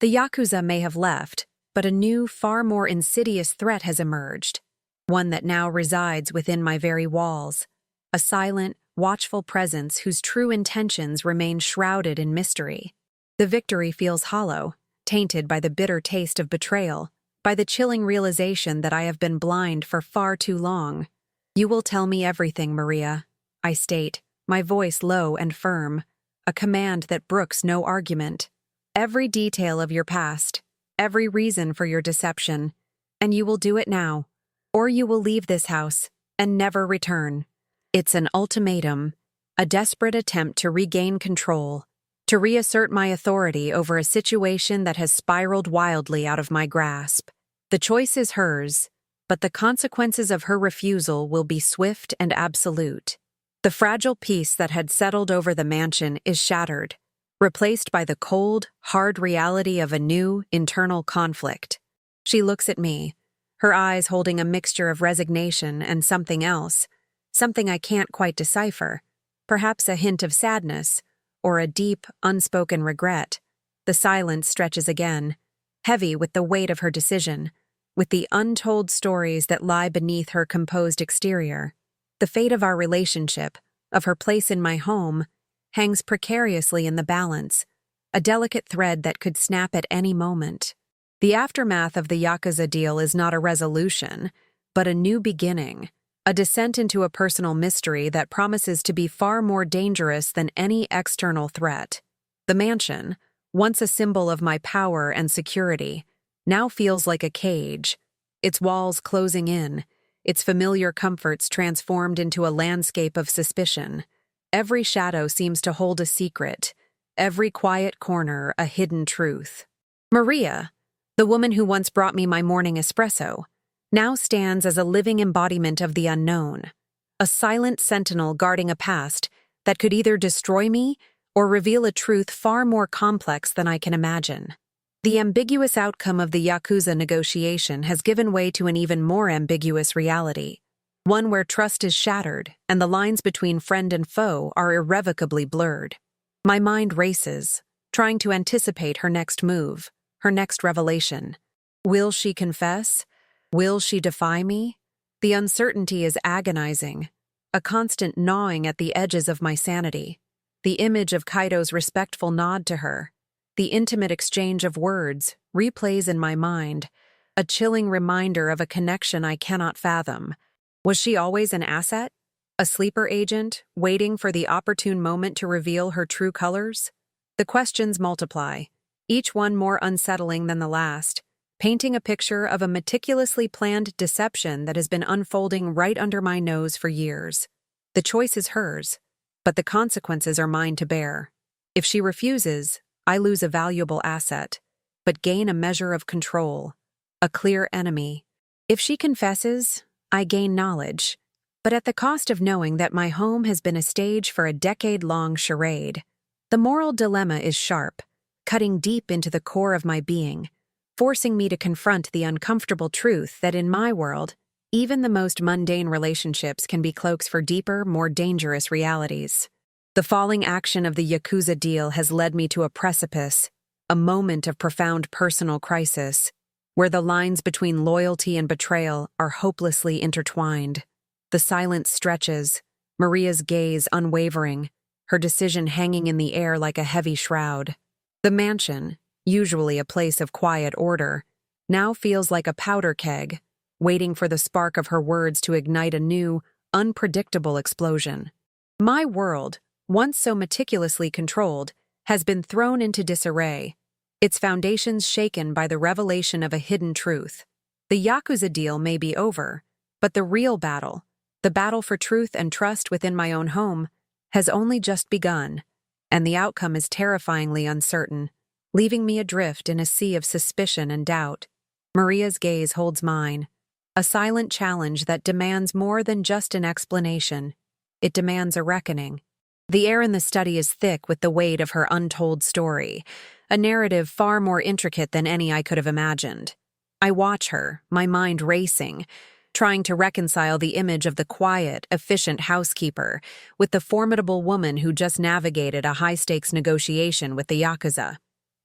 The Yakuza may have left, but a new, far more insidious threat has emerged, one that now resides within my very walls, a silent, watchful presence whose true intentions remain shrouded in mystery. The victory feels hollow, tainted by the bitter taste of betrayal, by the chilling realization that I have been blind for far too long. You will tell me everything, Maria, I state, my voice low and firm, a command that brooks no argument. Every detail of your past, every reason for your deception, and you will do it now, or you will leave this house and never return. It's an ultimatum, a desperate attempt to regain control, to reassert my authority over a situation that has spiraled wildly out of my grasp. The choice is hers, but the consequences of her refusal will be swift and absolute. The fragile peace that had settled over the mansion is shattered, replaced by the cold, hard reality of a new, internal conflict. She looks at me, her eyes holding a mixture of resignation and something else, something I can't quite decipher, perhaps a hint of sadness, or a deep, unspoken regret. The silence stretches again, heavy with the weight of her decision, with the untold stories that lie beneath her composed exterior. The fate of our relationship, of her place in my home, hangs precariously in the balance, a delicate thread that could snap at any moment. The aftermath of the Yakuza deal is not a resolution, but a new beginning, a descent into a personal mystery that promises to be far more dangerous than any external threat. The mansion, once a symbol of my power and security, now feels like a cage, its walls closing in, its familiar comforts transformed into a landscape of suspicion. Every shadow seems to hold a secret, every quiet corner a hidden truth. Maria, the woman who once brought me my morning espresso, now stands as a living embodiment of the unknown, a silent sentinel guarding a past that could either destroy me or reveal a truth far more complex than I can imagine. The ambiguous outcome of the Yakuza negotiation has given way to an even more ambiguous reality, one where trust is shattered and the lines between friend and foe are irrevocably blurred. My mind races, trying to anticipate her next move, her next revelation. Will she confess? Will she defy me? The uncertainty is agonizing, a constant gnawing at the edges of my sanity. The image of Kaido's respectful nod to her, the intimate exchange of words, replays in my mind, a chilling reminder of a connection I cannot fathom. Was she always an asset? A sleeper agent, waiting for the opportune moment to reveal her true colors? The questions multiply, each one more unsettling than the last, painting a picture of a meticulously planned deception that has been unfolding right under my nose for years. The choice is hers, but the consequences are mine to bear. If she refuses, I lose a valuable asset, but gain a measure of control, a clear enemy. If she confesses, I gain knowledge, but at the cost of knowing that my home has been a stage for a decade-long charade. The moral dilemma is sharp, cutting deep into the core of my being, forcing me to confront the uncomfortable truth that in my world, even the most mundane relationships can be cloaks for deeper, more dangerous realities. The falling action of the Yakuza deal has led me to a precipice, a moment of profound personal crisis, where the lines between loyalty and betrayal are hopelessly intertwined. The silence stretches, Maria's gaze unwavering, her decision hanging in the air like a heavy shroud. The mansion, usually a place of quiet order, now feels like a powder keg, waiting for the spark of her words to ignite a new, unpredictable explosion. My world, once so meticulously controlled, has been thrown into disarray, its foundations shaken by the revelation of a hidden truth. The Yakuza deal may be over, but the real battle, the battle for truth and trust within my own home, has only just begun, and the outcome is terrifyingly uncertain, leaving me adrift in a sea of suspicion and doubt. Maria's gaze holds mine, a silent challenge that demands more than just an explanation. It demands a reckoning. The air in the study is thick with the weight of her untold story, a narrative far more intricate than any I could have imagined. I watch her, my mind racing, trying to reconcile the image of the quiet, efficient housekeeper with the formidable woman who just navigated a high-stakes negotiation with the Yakuza.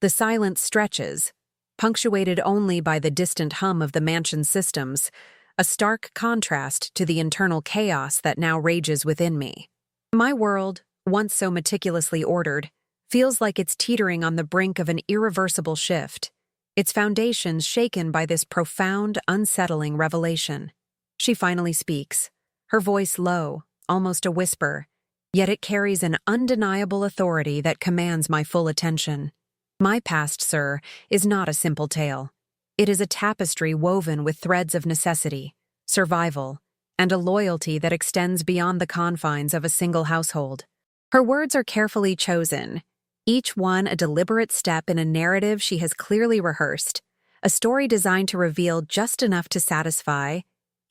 The silence stretches, punctuated only by the distant hum of the mansion's systems, a stark contrast to the internal chaos that now rages within me. My world, once so meticulously ordered, feels like it's teetering on the brink of an irreversible shift, its foundations shaken by this profound, unsettling revelation. She finally speaks, her voice low, almost a whisper, yet it carries an undeniable authority that commands my full attention. My past, sir, is not a simple tale. It is a tapestry woven with threads of necessity, survival, and a loyalty that extends beyond the confines of a single household. Her words are carefully chosen, each one a deliberate step in a narrative she has clearly rehearsed, a story designed to reveal just enough to satisfy,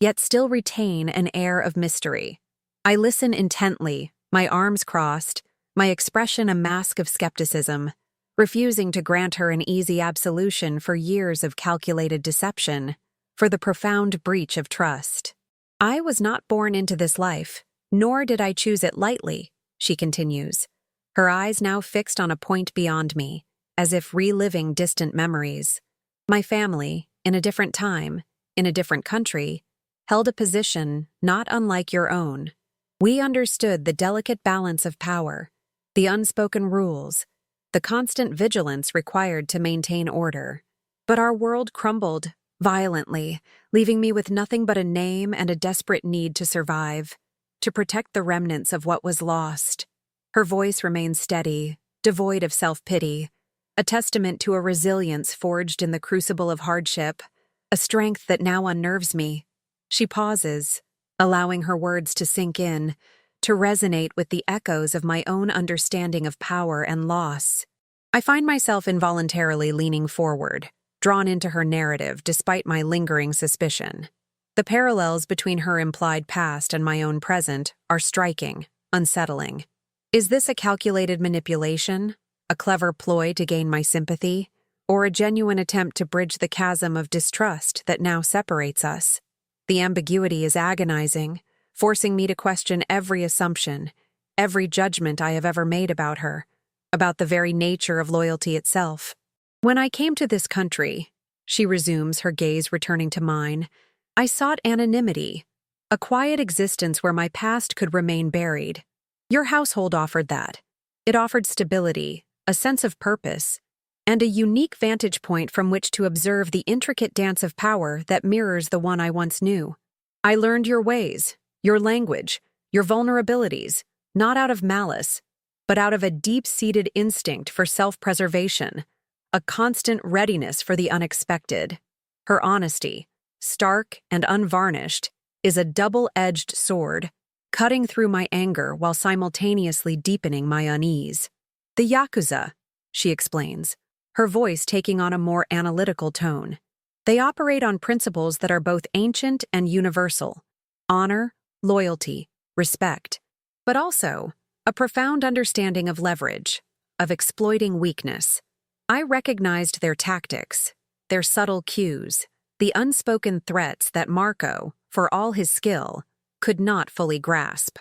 yet still retain an air of mystery. I listen intently, my arms crossed, my expression a mask of skepticism, refusing to grant her an easy absolution for years of calculated deception, for the profound breach of trust. I was not born into this life, nor did I choose it lightly, she continues, her eyes now fixed on a point beyond me, as if reliving distant memories. My family, in a different time, in a different country, held a position not unlike your own. We understood the delicate balance of power, the unspoken rules, the constant vigilance required to maintain order. But our world crumbled, violently, leaving me with nothing but a name and a desperate need to survive, to protect the remnants of what was lost. Her voice remained steady, devoid of self-pity, a testament to a resilience forged in the crucible of hardship, a strength that now unnerves me. She pauses, allowing her words to sink in, to resonate with the echoes of my own understanding of power and loss. I find myself involuntarily leaning forward, drawn into her narrative despite my lingering suspicion. The parallels between her implied past and my own present are striking, unsettling. Is this a calculated manipulation, a clever ploy to gain my sympathy, or a genuine attempt to bridge the chasm of distrust that now separates us? The ambiguity is agonizing, forcing me to question every assumption, every judgment I have ever made about her, about the very nature of loyalty itself. When I came to this country, she resumes, her gaze returning to mine, I sought anonymity, a quiet existence where my past could remain buried. Your household offered that. It offered stability, a sense of purpose, and a unique vantage point from which to observe the intricate dance of power that mirrors the one I once knew. I learned your ways, your language, your vulnerabilities, not out of malice, but out of a deep-seated instinct for self-preservation, a constant readiness for the unexpected. Her honesty, stark and unvarnished, is a double-edged sword, cutting through my anger while simultaneously deepening my unease. The Yakuza, she explains, her voice taking on a more analytical tone. They operate on principles that are both ancient and universal: honor, loyalty, respect, but also a profound understanding of leverage, of exploiting weakness. I recognized their tactics, their subtle cues, the unspoken threats that Marco, for all his skill, could not fully grasp.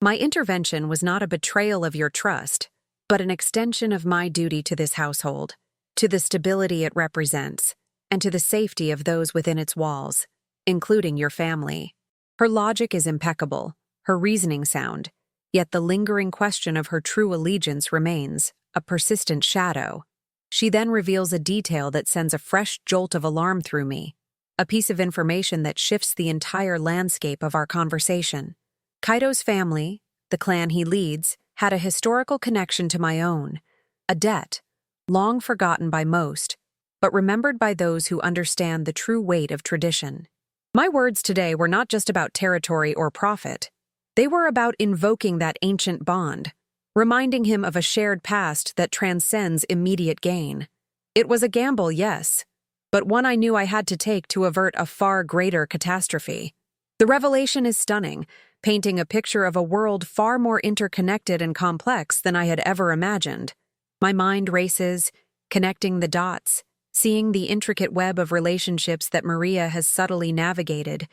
My intervention was not a betrayal of your trust, but an extension of my duty to this household, to the stability it represents, and to the safety of those within its walls, including your family. Her logic is impeccable, her reasoning sound, Yet the lingering question of her true allegiance remains, a persistent shadow. She then reveals a detail that sends a fresh jolt of alarm through me, a piece of information that shifts the entire landscape of our conversation. Kaido's family, the clan he leads, had a historical connection to my own, a debt, long forgotten by most, but remembered by those who understand the true weight of tradition. My words today were not just about territory or profit. They were about invoking that ancient bond, reminding him of a shared past that transcends immediate gain. It was a gamble, yes, but one I knew I had to take to avert a far greater catastrophe. The revelation is stunning, painting a picture of a world far more interconnected and complex than I had ever imagined. My mind races, connecting the dots, seeing the intricate web of relationships that Maria has subtly navigated,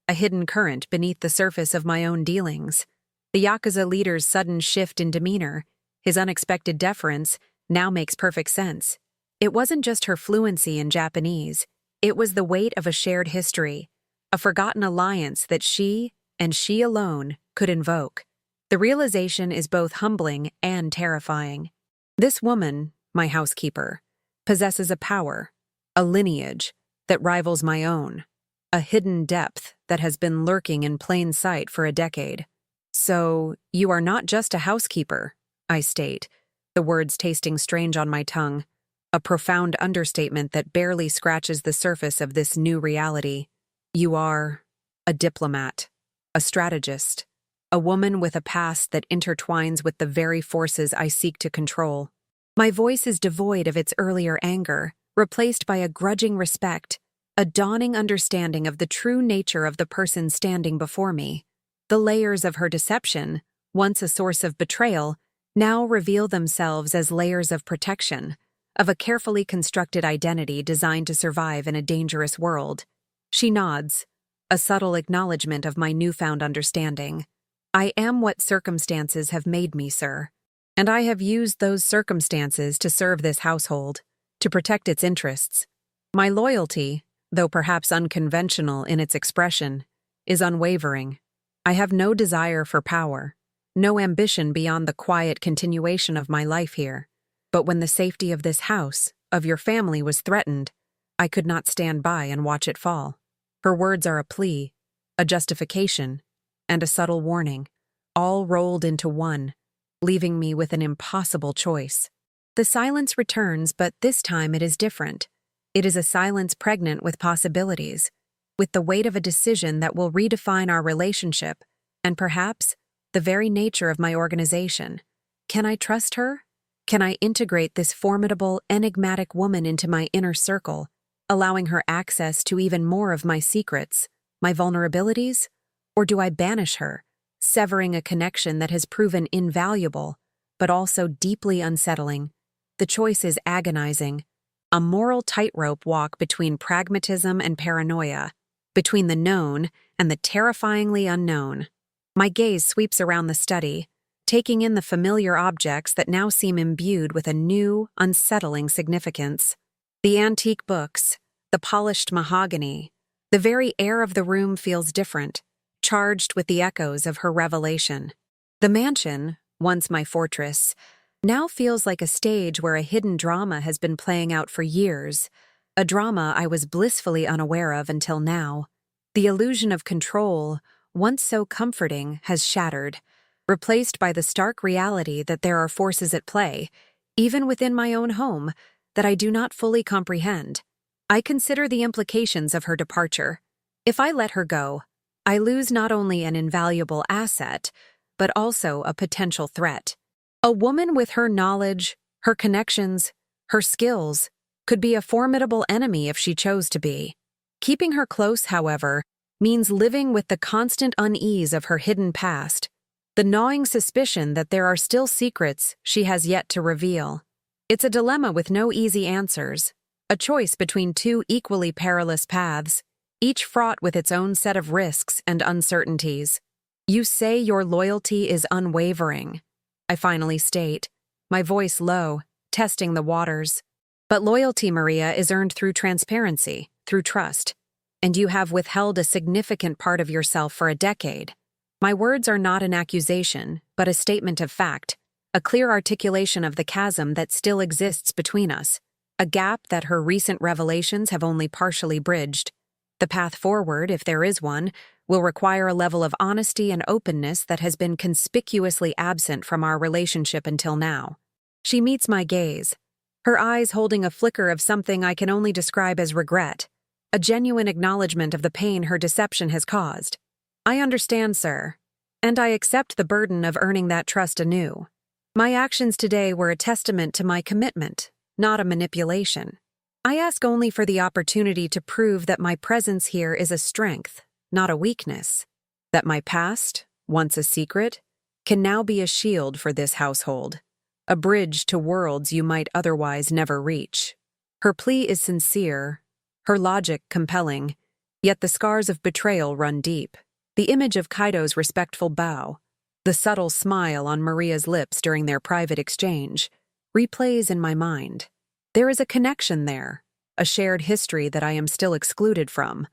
a hidden current beneath the surface of my own dealings. The Yakuza leader's sudden shift in demeanor, his unexpected deference, now makes perfect sense. It wasn't just her fluency in Japanese, it was the weight of a shared history, a forgotten alliance that she, and she alone, could invoke. The realization is both humbling and terrifying. This woman, my housekeeper, possesses a power, a lineage that rivals my own, a hidden depth that has been lurking in plain sight for a decade. So, you are not just a housekeeper, I state, the words tasting strange on my tongue, a profound understatement that barely scratches the surface of this new reality. You are a diplomat, a strategist, a woman with a past that intertwines with the very forces I seek to control. My voice is devoid of its earlier anger, replaced by a grudging respect, a dawning understanding of the true nature of the person standing before me. The layers of her deception, once a source of betrayal, now reveal themselves as layers of protection, of a carefully constructed identity designed to survive in a dangerous world. She nods, a subtle acknowledgement of my newfound understanding. I am what circumstances have made me, sir. And I have used those circumstances to serve this household, to protect its interests. My loyalty, though perhaps unconventional in its expression, is unwavering. I have no desire for power, no ambition beyond the quiet continuation of my life here. But when the safety of this house, of your family, was threatened, I could not stand by and watch it fall. Her words are a plea, a justification, and a subtle warning, all rolled into one, leaving me with an impossible choice. The silence returns, but this time it is different. It is a silence pregnant with possibilities, with the weight of a decision that will redefine our relationship, and perhaps the very nature of my organization. Can I trust her? Can I integrate this formidable, enigmatic woman into my inner circle, allowing her access to even more of my secrets, my vulnerabilities? Or do I banish her, severing a connection that has proven invaluable, but also deeply unsettling? The choice is agonizing, a moral tightrope walk between pragmatism and paranoia, between the known and the terrifyingly unknown. My gaze sweeps around the study, taking in the familiar objects that now seem imbued with a new, unsettling significance. The antique books, the polished mahogany, the very air of the room feels different, charged with the echoes of her revelation. The mansion, once my fortress, now feels like a stage where a hidden drama has been playing out for years, a drama I was blissfully unaware of until now. The illusion of control, once so comforting, has shattered, replaced by the stark reality that there are forces at play, even within my own home, that I do not fully comprehend. I consider the implications of her departure. If I let her go, I lose not only an invaluable asset, but also a potential threat. A woman with her knowledge, her connections, her skills, could be a formidable enemy if she chose to be. Keeping her close, however, means living with the constant unease of her hidden past, the gnawing suspicion that there are still secrets she has yet to reveal. It's a dilemma with no easy answers, a choice between two equally perilous paths, each fraught with its own set of risks and uncertainties. You say your loyalty is unwavering, I finally state, my voice low, testing the waters. But loyalty, Maria, is earned through transparency, through trust, and you have withheld a significant part of yourself for a decade. My words are not an accusation, but a statement of fact, a clear articulation of the chasm that still exists between us, a gap that her recent revelations have only partially bridged. The path forward, if there is one, will require a level of honesty and openness that has been conspicuously absent from our relationship until now. She meets my gaze, her eyes holding a flicker of something I can only describe as regret, a genuine acknowledgement of the pain her deception has caused. I understand, sir, and I accept the burden of earning that trust anew. My actions today were a testament to my commitment, not a manipulation. I ask only for the opportunity to prove that my presence here is a strength, not a weakness, that my past, once a secret, can now be a shield for this household, a bridge to worlds you might otherwise never reach. Her plea is sincere, her logic compelling, yet the scars of betrayal run deep. The image of Kaido's respectful bow, the subtle smile on Maria's lips during their private exchange, replays in my mind. There is a connection there, a shared history that I am still excluded from,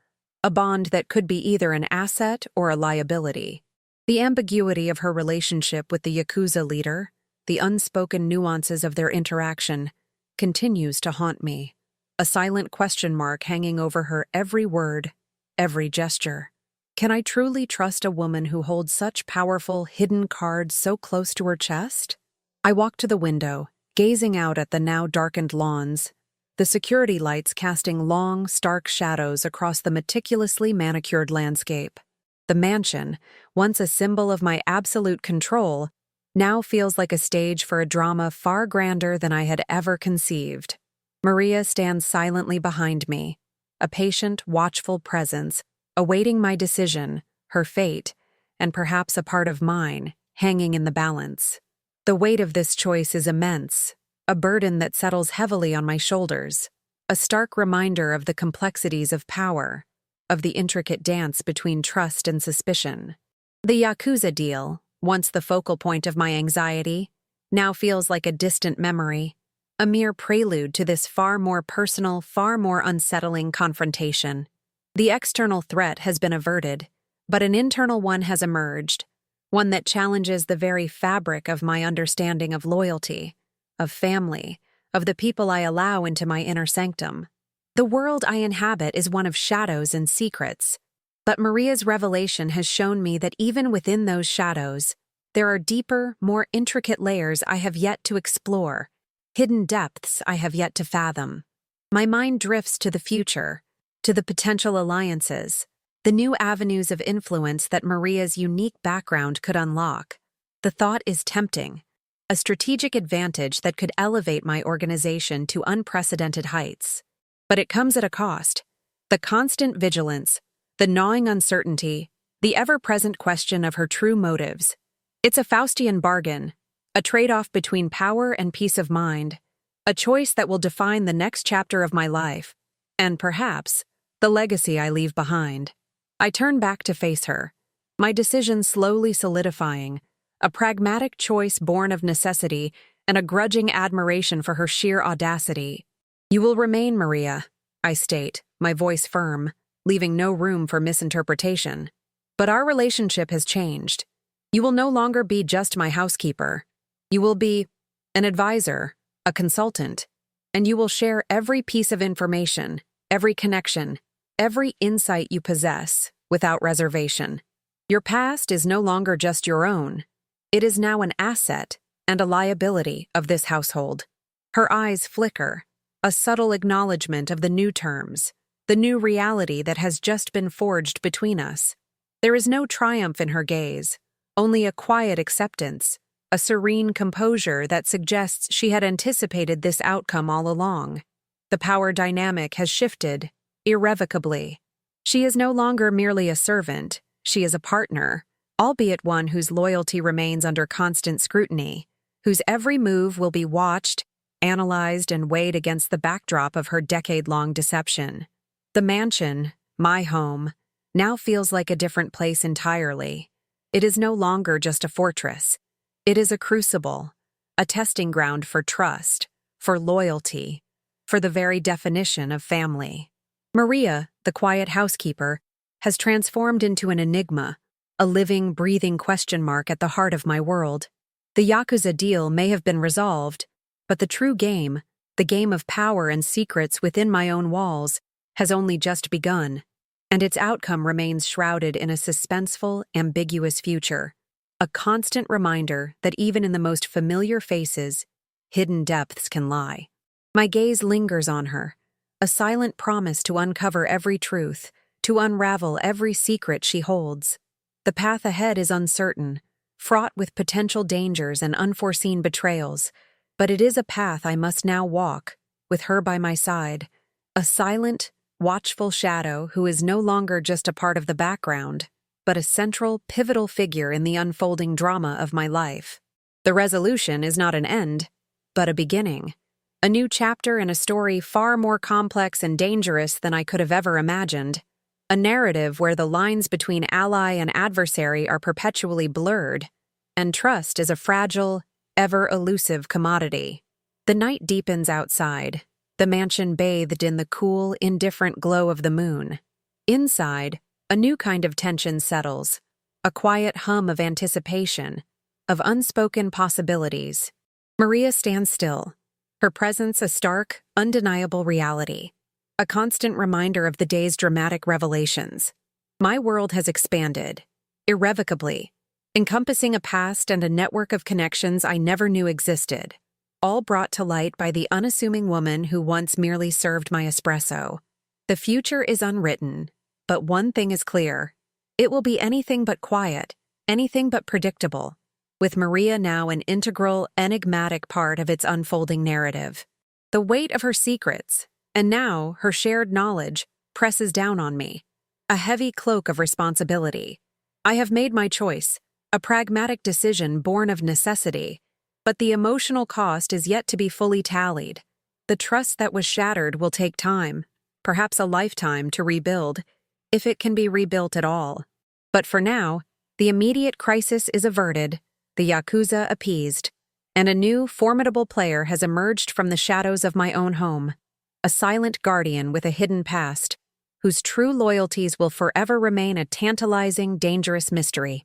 a bond that could be either an asset or a liability. The ambiguity of her relationship with the Yakuza leader, the unspoken nuances of their interaction, continues to haunt me, a silent question mark hanging over her every word, every gesture. Can I truly trust a woman who holds such powerful, hidden cards so close to her chest? I walk to the window, gazing out at the now darkened lawns, the security lights casting long, stark shadows across the meticulously manicured landscape. The mansion, once a symbol of my absolute control, now feels like a stage for a drama far grander than I had ever conceived. Maria stands silently behind me, a patient, watchful presence, awaiting my decision, her fate, and perhaps a part of mine, hanging in the balance. The weight of this choice is immense, a burden that settles heavily on my shoulders, a stark reminder of the complexities of power, of the intricate dance between trust and suspicion. The Yakuza deal, once the focal point of my anxiety, now feels like a distant memory, a mere prelude to this far more personal, far more unsettling confrontation. The external threat has been averted, but an internal one has emerged, one that challenges the very fabric of my understanding of loyalty, of family, of the people I allow into my inner sanctum. The world I inhabit is one of shadows and secrets, but Maria's revelation has shown me that even within those shadows, there are deeper, more intricate layers I have yet to explore, hidden depths I have yet to fathom. My mind drifts to the future, to the potential alliances, the new avenues of influence that Maria's unique background could unlock. The thought is tempting, a strategic advantage that could elevate my organization to unprecedented heights. But it comes at a cost. The constant vigilance, the gnawing uncertainty, the ever-present question of her true motives. It's a Faustian bargain, a trade-off between power and peace of mind, a choice that will define the next chapter of my life, and perhaps, the legacy I leave behind. I turn back to face her, my decision slowly solidifying, a pragmatic choice born of necessity and a grudging admiration for her sheer audacity. You will remain, Maria, I state, my voice firm, leaving no room for misinterpretation. But our relationship has changed. You will no longer be just my housekeeper. You will be an advisor, a consultant, and you will share every piece of information, every connection, every insight you possess, without reservation. Your past is no longer just your own. It is now an asset and a liability of this household. Her eyes flicker, a subtle acknowledgement of the new terms, the new reality that has just been forged between us. There is no triumph in her gaze, only a quiet acceptance, a serene composure that suggests she had anticipated this outcome all along. The power dynamic has shifted, irrevocably. She is no longer merely a servant, she is a partner, albeit one whose loyalty remains under constant scrutiny, whose every move will be watched, analyzed, and weighed against the backdrop of her decade-long deception. The mansion, my home, now feels like a different place entirely. It is no longer just a fortress. It is a crucible, a testing ground for trust, for loyalty, for the very definition of family. Maria, the quiet housekeeper, has transformed into an enigma, a living, breathing question mark at the heart of my world. The Yakuza deal may have been resolved, but the true game, the game of power and secrets within my own walls, has only just begun, and its outcome remains shrouded in a suspenseful, ambiguous future, a constant reminder that even in the most familiar faces, hidden depths can lie. My gaze lingers on her, a silent promise to uncover every truth, to unravel every secret she holds. The path ahead is uncertain, fraught with potential dangers and unforeseen betrayals, but it is a path I must now walk, with her by my side, a silent, watchful shadow who is no longer just a part of the background, but a central, pivotal figure in the unfolding drama of my life. The resolution is not an end, but a beginning. A new chapter in a story far more complex and dangerous than I could have ever imagined. A narrative where the lines between ally and adversary are perpetually blurred, and trust is a fragile, ever-elusive commodity. The night deepens outside, the mansion bathed in the cool, indifferent glow of the moon. Inside, a new kind of tension settles, a quiet hum of anticipation, of unspoken possibilities. Maria stands still, her presence a stark, undeniable reality, a constant reminder of the day's dramatic revelations. My world has expanded, irrevocably, encompassing a past and a network of connections I never knew existed, all brought to light by the unassuming woman who once merely served my espresso. The future is unwritten, but one thing is clear. It will be anything but quiet, anything but predictable, with Maria now an integral, enigmatic part of its unfolding narrative. The weight of her secrets, and now her shared knowledge, presses down on me, a heavy cloak of responsibility. I have made my choice, a pragmatic decision born of necessity, but the emotional cost is yet to be fully tallied. The trust that was shattered will take time, perhaps a lifetime, to rebuild, if it can be rebuilt at all. But for now, the immediate crisis is averted, the Yakuza appeased, and a new, formidable player has emerged from the shadows of my own home, a silent guardian with a hidden past, whose true loyalties will forever remain a tantalizing, dangerous mystery.